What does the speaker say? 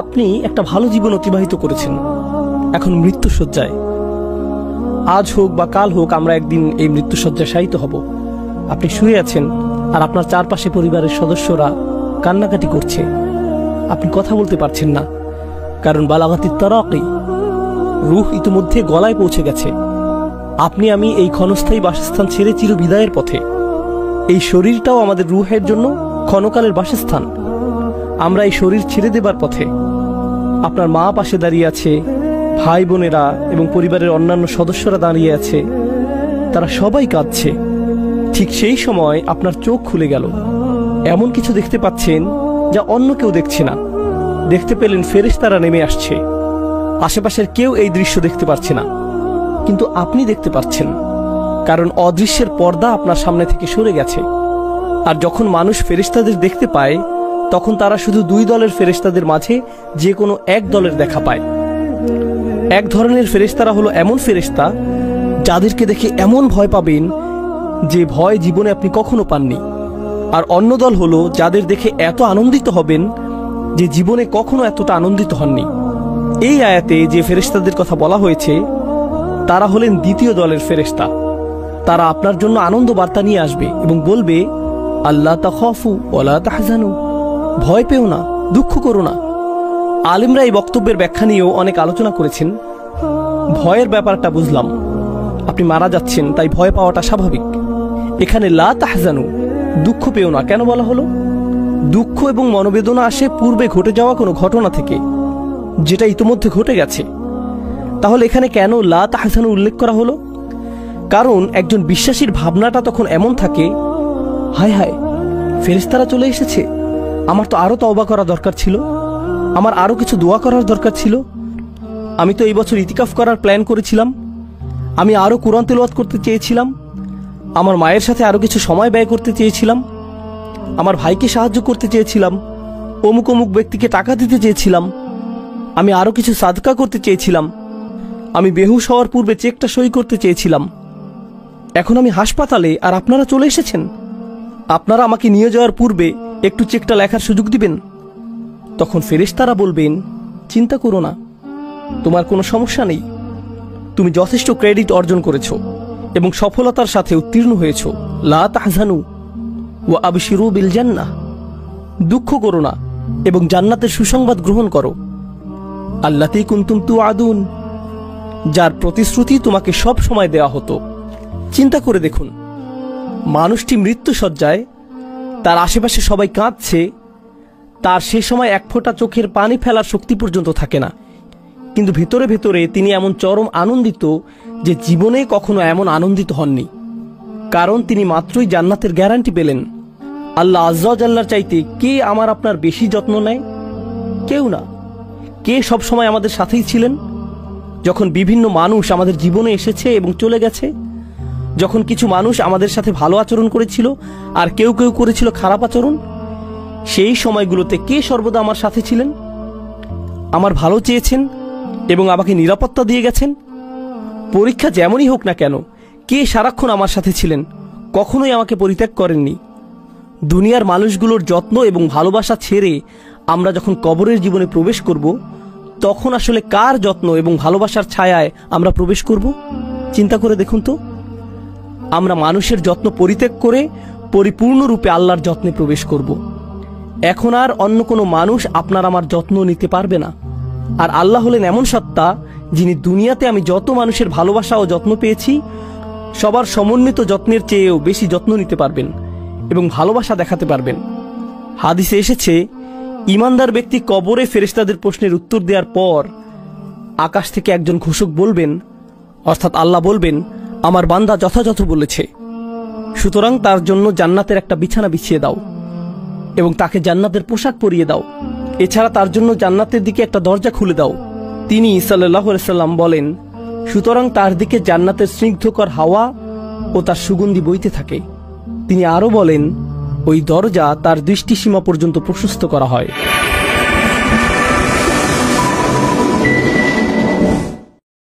আপনি একটা ভালো জীবন অতিবাহিত করেছেন, এখন মৃত্যুশয্যায়। আজ হোক বা কাল হোক আমরা একদিন এই মৃত্যুশয্যায় শায়িত হব। আপনি শুয়ে আছেন আর আপনার চারপাশে পরিবারের সদস্যরা কান্নাকাটি করছে। আপনি কথা বলতে পারছেন না, কারণ বালাগাতিত তারাকি, রূহ ইতিমধ্যে গলায় পৌঁছে গেছে। আপনি আমি এই ক্ষণস্থায়ী বাসস্থান ছেড়ে চির বিদায়ের পথে। এই শরীরটাও আমাদের রূহের জন্য ক্ষণকালের বাসস্থান। আমরা এই শরীর ছেড়ে দেবার পথে। আপনার মা পাশে দাঁড়িয়ে আছে, ভাই বোনেরা এবং পরিবারের অন্যান্য সদস্যরা দাঁড়িয়ে আছে, তারা সবাই কাঁদছে। ঠিক সেই সময় আপনার চোখ খুলে গেল, এমন কিছু দেখতে পাচ্ছেন যা অন্য কেউ দেখছে না। দেখতে পেলেন ফেরেশতারা নেমে আসছে। আশেপাশের কেউ এই দৃশ্য দেখতে পাচ্ছে না, কিন্তু আপনি দেখতে পাচ্ছেন, কারণ অদৃশ্যের পর্দা আপনার সামনে থেকে সরে গেছে। আর যখন মানুষ ফেরেশতাদের দেখতে পায়, তখন তারা শুধু দুই দলের ফেরেশতাদের মাঝে যে কোনো এক দলের দেখা পায়। এক ধরনের ফেরেশতারা হলো এমন ফেরেশতা যাদেরকে দেখে এমন ভয় পাবেন যে ভয় জীবনে আপনি কখনো পাননি। আর অন্য দল হলো যাদের দেখে এত আনন্দিত হবেন যে জীবনে কখনো এতটা আনন্দিত হননি। এই আয়াতে যে ফেরেশতাদের কথা বলা হয়েছে তারা হলেন দ্বিতীয় দলের ফেরেশতা। তারা আপনার জন্য আনন্দ বার্তা নিয়ে আসবে এবং বলবে, আল্লাহ তাখাফু ওয়ালা তাহজানু, ভয় পেও না, দুঃখ করো না। আলেমরা এই বক্তব্যের ব্যাখ্যা নিয়েও অনেক আলোচনা করেছেন। ভয়ের ব্যাপারটা বুঝলাম, আপনি মারা যাচ্ছেন তাই ভয় পাওয়াটা স্বাভাবিক। এখানে লা তাহজানু, দুঃখ পেও না কেন বলা হলো? দুঃখ এবং মনোবেদনা আসে পূর্বে ঘটে যাওয়া কোনো ঘটনা থেকে, যেটা ইতিমধ্যে ঘটে গেছে। তাহলে এখানে কেন লা তাহজানু উল্লেখ করা হলো? কারণ একজন বিশ্বাসীর ভাবনাটা তখন এমন থাকে, হায় হায় ফেরেশতারা চলে এসেছে, আমার তো আরো তওবা করা দরকার ছিল, আমার আরো কিছু দোয়া করার দরকার ছিল। আমি তো এই বছর ইতিকাফ করার প্ল্যান করেছিলাম, আমি আরো কোরআন তেলাওয়াত করতে চেয়েছিলাম, আমার মায়ের সাথে আরো কিছু সময় ব্যয় করতে চেয়েছিলাম, আমার ভাইকে সাহায্য করতে চেয়েছিলাম, অমুক অমুক ব্যক্তিকে টাকা দিতে চেয়েছিলাম, আমি আরো কিছু সাদকা করতে চেয়েছিলাম, আমি বেহুশ হওয়ার পূর্বে চেকটা সই করতে চেয়েছিলাম। এখন আমি হাসপাতালে আর আপনারা চলে এসেছেন। আপনারা আমাকে নিয়ে যাওয়ার পূর্বে একটু চেকটা লেখার সুযোগ দিবেন। তখন ফেরেশতারা বলবেন, চিন্তা করো না, তোমার কোনো সমস্যা নেই, তুমি যথেষ্ট ক্রেডিট অর্জন করেছো এবং সফলতার সাথে উত্তীর্ণ হয়েছো। লা তাহজানু ওয়া আবশিরু বিল জান্নাহ, দুঃখ করো না এবং জান্নাতের সুসংবাদ গ্রহণ করো। আল্লাতী কুনতুম তুআদুন, যার প্রতিশ্রুতি তোমাকে সব সময় দেওয়া হতো। চিন্তা করে দেখুন, মানুষটি মৃত্যুশয্যায়, তার আশেপাশে সবাই কাঁদছে, তার সে সময় এক ফোঁটা চোখের পানি ফেলার শক্তি পর্যন্ত থাকে না, কিন্তু ভেতরে ভেতরে তিনি এমন চরম আনন্দিত যে জীবনে কখনো এমন আনন্দিত হননি। কারণ তিনি মাত্রই জান্নাতের গ্যারান্টি পেলেন। আল্লাহ আজ্জা ওয়া জাল্লার চাইতে কে আমার আপনার বেশি যত্ন নেয়? কেউ না। কে সব সময় আমাদের সাথেই ছিলেন? যখন বিভিন্ন মানুষ আমাদের জীবনে এসেছে এবং চলে গেছে, যখন কিছু মানুষ আমাদের সাথে ভালো আচরণ করেছিল আর কেউ কেউ করেছিল খারাপ আচরণ, সেই সময়গুলোতে কে সর্বদা আমার সাথে ছিলেন? আমার ভালো চেয়েছেন এবং আমাকে নিরাপত্তা দিয়ে গেছেন। পরীক্ষা যেমনই হোক না কেন, কে সারাক্ষণ আমার সাথে ছিলেন, কখনোই আমাকে পরিত্যাগ করেননি। দুনিয়ার মানুষগুলোর যত্ন এবং ভালোবাসা ছেড়ে আমরা যখন কবরের জীবনে প্রবেশ করব, তখন আসলে কার যত্ন এবং ভালোবাসার ছায়ায় আমরা প্রবেশ করব? চিন্তা করে দেখুন তো। আমরা মানুষের যত্ন পরিত্যাগ করে পরিপূর্ণরূপে আল্লাহর যত্নে প্রবেশ করব। এখন আর অন্য কোনো মানুষ আপনার আমার যত্ন নিতে পারবে না। আর আল্লাহ হলেন এমন সত্তা, যিনি দুনিয়াতে আমি যত মানুষের ভালোবাসা ও যত্ন পেয়েছি, সবার সমন্বিত যত্নের চেয়েও বেশি যত্ন নিতে পারবেন এবং ভালোবাসা দেখাতে পারবেন। হাদিসে এসেছে, ঈমানদার ব্যক্তি কবরে ফেরেশতাদের প্রশ্নের উত্তর দেওয়ার পর আকাশ থেকে একজন ঘোষক বলবেন, অর্থাৎ আল্লাহ বলবেন, আমার বান্দা যথাযথ বলেছে, সুতরাং তার জন্য জান্নাতের একটা বিছানা বিছিয়ে দাও এবং তাকে জান্নাতের পোশাক পরিয়ে দাও। এছাড়া তার জন্য জান্নাতের দিকে একটা দরজা খুলে দাও। তিনি সাল্লাল্লাহু আলাইহি সাল্লাম বলেন, সুতরাং তার দিকে জান্নাতের স্নিগ্ধকর হাওয়া ও তার সুগন্ধি বইতে থাকে। তিনি আরো বলেন, ওই দরজা তার দৃষ্টিসীমা পর্যন্ত প্রশস্ত করা হয়।